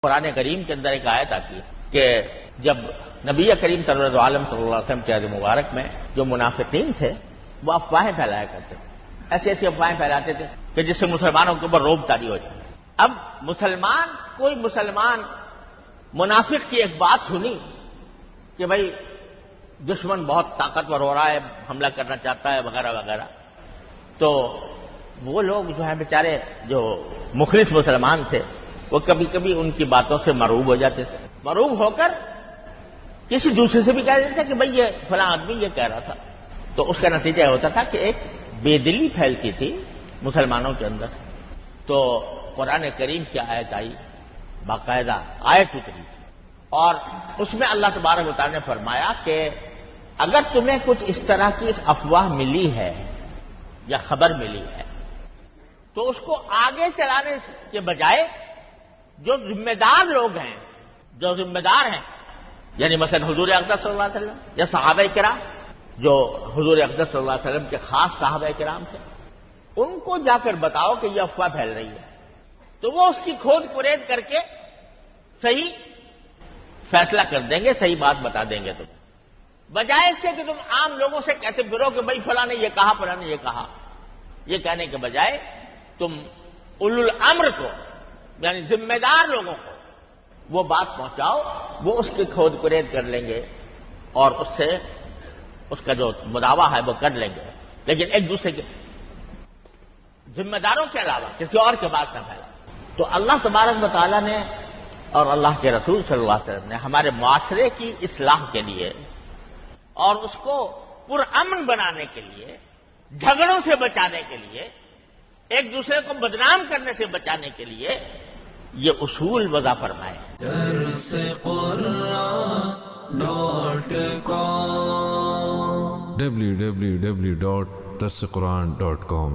قرآن کریم کے اندر ایک آیت آتی ہے کہ جب نبی کریم صلی اللہ علیہ وسلم کے عہد مبارک میں جو منافقین تھے وہ افواہیں پھیلایا کرتے تھے، ایسی ایسی افواہیں پھیلاتے تھے کہ جس سے مسلمانوں کے اوپر رعب طاری ہو جائے۔ اب کوئی مسلمان منافق کی ایک بات سنی کہ بھائی دشمن بہت طاقتور ہو رہا ہے، حملہ کرنا چاہتا ہے وغیرہ وغیرہ، تو وہ لوگ جو ہیں بیچارے جو مخلص مسلمان تھے وہ کبھی کبھی ان کی باتوں سے مرعوب ہو جاتے تھے، مرعوب ہو کر کسی دوسرے سے بھی کہہ دیتے تھے کہ بھئی یہ فلاں آدمی یہ کہہ رہا تھا، تو اس کا نتیجہ یہ ہوتا تھا کہ ایک بے دلی پھیلتی تھی مسلمانوں کے اندر۔ تو قرآن کریم کی آیت آئی، باقاعدہ آیت اتری اور اس میں اللہ تبارک و تعالیٰ نے فرمایا کہ اگر تمہیں کچھ اس طرح کی افواہ ملی ہے یا خبر ملی ہے تو اس کو آگے چلانے کے بجائے جو ذمہ دار لوگ ہیں، جو ذمہ دار ہیں، یعنی مثلا حضور اقدس صلی اللہ علیہ وسلم یا صحابہ کرام جو حضور اقدس صلی اللہ علیہ وسلم کے خاص صحابہ کرام تھے، ان کو جا کر بتاؤ کہ یہ افواہ پھیل رہی ہے، تو وہ اس کی کھود پرید کر کے صحیح فیصلہ کر دیں گے، صحیح بات بتا دیں گے تم، بجائے اس سے کہ تم عام لوگوں سے کہتے پھرو کہ بھائی فلاں نے یہ کہا، فلاں نے یہ کہا۔ یہ کہنے کے بجائے تم اولو الامر کو، یعنی ذمہ دار لوگوں کو وہ بات پہنچاؤ، وہ اس کی کھود پرید کر لیں گے اور اس سے اس کا جو مداوع ہے وہ کر لیں گے، لیکن ایک دوسرے کے ذمہ داروں کے علاوہ کسی اور کے بات نہ پھیلا۔ تو اللہ تبارک و تعالیٰ نے اور اللہ کے رسول صلی اللہ علیہ وسلم نے ہمارے معاشرے کی اصلاح کے لیے اور اس کو پرامن بنانے کے لیے، جھگڑوں سے بچانے کے لیے، ایک دوسرے کو بدنام کرنے سے بچانے کے لیے یہ اصول وضع فرمائے۔ www.darsequran.com